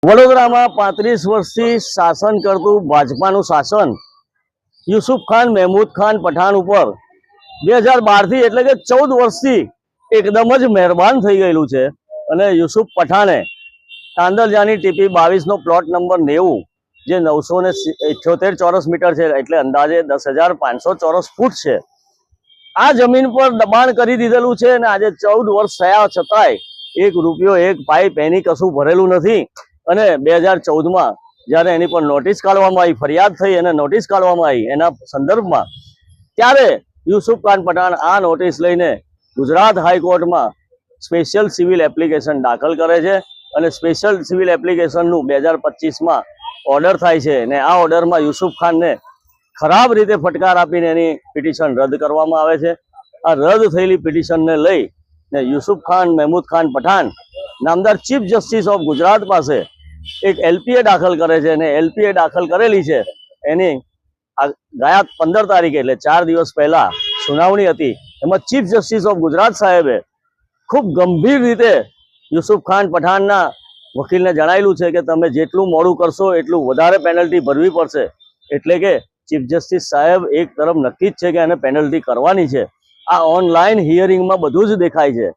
વડોદરામાં 35 વર્ષથી શાસન કરતું ભાજપાનું શાસન યુસુફ ખાન મહેમૂદ ખાન પઠાણ ઉપર 2012થી એટલે કે 14 વર્ષથી એકદમ જ મહેરબાન થઈ ગયેલું છે। અને યુસુફ પઠાણે તાંદલજાની ટીપી 22 નો પ્લોટ નંબર 90 જે 978 ચોરસ મીટર છે એટલે અંદાજે 10,500 ચોરસ ફૂટ છે, આ જમીન પર દબાણ કરી દીધેલું છે। અને આજે 14 વર્ષ થયા છતાંય એક રૂપિયો એક પાઇપ એની કશું ભરેલું નથી। અને 2014માં જ્યારે એની પર નોટિસ કાઢવામાં આવી, ફરિયાદ થઈ અને નોટિસ કાઢવામાં આવી એના સંદર્ભમાં, ત્યારે યુસુફ ખાન પઠાણ આ નોટિસ લઈને ગુજરાત હાઈકોર્ટમાં સ્પેશિયલ સિવિલ એપ્લિકેશન દાખલ કરે છે। અને સ્પેશિયલ સિવિલ એપ્લિકેશનનું 2025માં ઓર્ડર થાય છે અને આ ઓર્ડરમાં યુસુફ ખાનને ખરાબ રીતે ફટકાર આપીને એની પિટિશન રદ કરવામાં આવે છે। આ રદ થયેલી પિટિશનને લઈને યુસુફ ખાન મહેમૂદ ખાન પઠાણ નામદાર ચીફ જસ્ટિસ ઓફ ગુજરાત પાસે એક એલપીએ દાખલ કરે છે અને એલપીએ દાખલ કરેલી છે એની ગયા 15 તારીખે એટલે 4 દિવસ પહેલા સુનાવણી હતી। એમાં ચીફ જસ્ટિસ ઓફ ગુજરાત સાહેબે ખૂબ ગંભીર રીતે યુસુફ ખાન પઠાણના વકીલને જણાવેલું છે કે તમે જેટલું મોડું કરશો એટલું વધારે પેનલ્ટી ભરવી પડશે। એટલે કે ચીફ જસ્ટિસ સાહેબ એક તરફ નક્કી જ છે કે એને પેનલ્ટી કરવાની છે। આ ઓનલાઈન હિયરિંગમાં બધું જ દેખાય છે।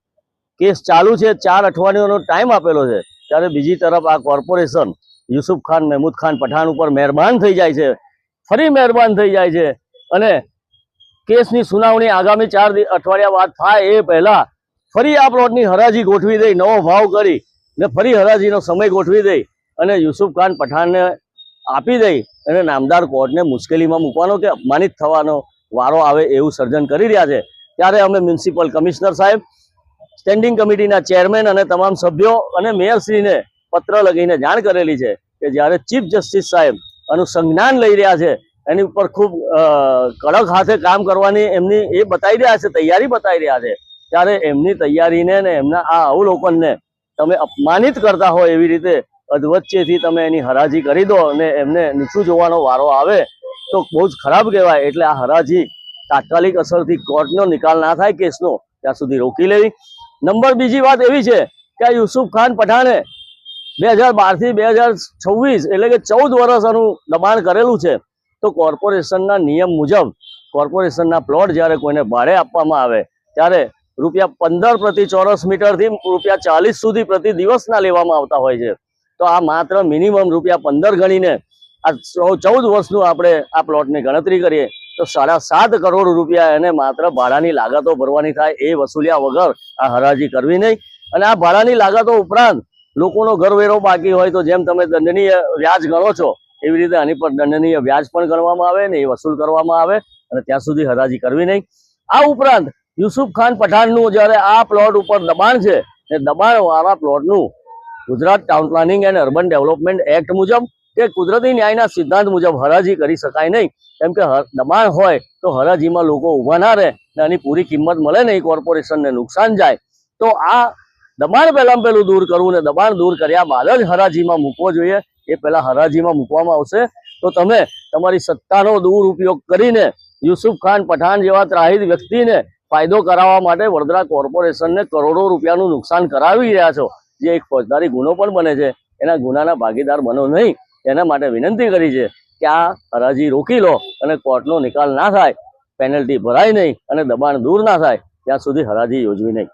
કેસ ચાલુ છે, 4 અઠવાડિયાનો ટાઈમ આપેલો છે, ત્યારે બીજી તરફ આ કોર્પોરેશન યુસુફ ખાન મહેમૂદ ખાન પઠાણ ઉપર મહેરબાન થઈ જાય છે, ફરી મહેરબાન થઈ જાય છે અને કેસની સુનાવણી આગામી 4 અઠવાડિયા બાદ થાય એ પહેલા ફરી આ પ્લોટની હરાજી ગોઠવી દઈ, નવો ભાવ કરી ને ફરી હરાજીનો સમય ગોઠવી દઈ અને યુસુફ ખાન પઠાણને આપી દઈ અને નામદાર કોર્ટને મુશ્કેલીમાં મૂકવાનો કે અપમાનિત થવાનો વારો આવે એવું સર્જન કરી રહ્યા છે। ત્યારે અમે મ્યુનિસિપલ કમિશનર સાહેબ, સ્ટેન્ડિંગ કમિટીના ચેરમેન અને તમામ સભ્યો અને મેયરશ્રીને પત્ર લખીને જાણ કરેલી છે કે જ્યારે ચીફ જસ્ટિસ સાહેબ આનું સંજ્ઞાન લઈ રહ્યા છે, એની ઉપર ખૂબ કડક હાથે કામ કરવાની એમની એ બતાવી રહ્યા છે, તૈયારી બતાવી રહ્યા છે, ત્યારે એમની તૈયારીને ને એમના આ અવલોકનને તમે અપમાનિત કરતા હોય એવી રીતે અધવચ્ચેથી તમે એની હરાજી કરી દો અને એમને નીચું જોવાનો વારો આવે તો બહુ જ ખરાબ કહેવાય। એટલે આ હરાજી તાત્કાલિક અસરથી કોર્ટનો નિકાલ ના થાય કેસનો ત્યાં સુધી રોકી લેવી। નંબર બીજી વાત એવી છે કે આ યુસુફ ખાન પઠાણે 2012થી 2026 એટલે કે 14 વર્ષ આનું દબાણ કરેલું છે। તો કોર્પોરેશનના નિયમ મુજબ કોર્પોરેશનના પ્લોટ જ્યારે કોઈને ભાડે આપવામાં આવે ત્યારે ₹15 પ્રતિ ચોરસ મીટરથી ₹40 સુધી પ્રતિ દિવસના લેવામાં આવતા હોય છે। તો આ માત્ર મિનિમમ ₹15 ગણીને આ 14 વર્ષનું આપણે આ પ્લોટની ગણતરી કરીએ તો ₹7.5 કરોડ રૂપિયા એને માત્ર ભાડાની લાગતો ભરવાની થાય એ વસૂલ્યા વગર આ હરાજી કરવી નહીં। અને આ ભાડાની લાગતો ઉપરાંત લોકોનો ઘરવેરો બાકી હોય તો જેમ તમે દંડનીય વ્યાજ ગણો છો એવી રીતે આની પર દંડનીય વ્યાજ પણ ગણવામાં આવે ને એ વસૂલ કરવામાં આવે અને ત્યાં સુધી હરાજી કરવી નહીં। આ ઉપરાંત યુસુફ ખાન પઠાણનું જ્યારે આ પ્લોટ ઉપર દબાણ છે એ દબાણવાળા પ્લોટનું Gujarat town planning and urban development act મુજબ કે કુદરતી ન્યાયના સિદ્ધાંત મુજબ હરાજી કરી શકાય નહીં। કેમ કે દબાણ હોય તો હરાજીમાં લોકો ઊભા ના રહે ને આની પૂરી કિંમત મળે નહીં, કોર્પોરેશનને નુકસાન જાય। તો આ દબાણ પહેલું દૂર કરવું ને દબાણ દૂર કર્યા બાદ જ હરાજીમાં મૂકવો જોઈએ। એ પહેલા હરાજીમાં મૂકવામાં આવશે તો તમે તમારી સત્તાનો દુરુપયોગ કરીને યુસુફ ખાન પઠાણ જેવા ત્રાહિત વ્યક્તિને ફાયદો કરાવવા માટે વડોદરા કોર્પોરેશનને કરોડો રૂપિયાનું નુકસાન કરાવી રહ્યા છો, જે એક ફોજદારી ગુનો પણ બને છે। એના ગુનાના ભાગીદાર બનો નહીં, એના માટે વિનંતી કરી છે કે આ હરાજી રોકી લો અને કોર્ટનો નિકાલ ના થાય, પેનલ્ટી ભરાય નહીં અને દબાણ દૂર ના થાય ત્યાં સુધી હરાજી યોજવી નહીં।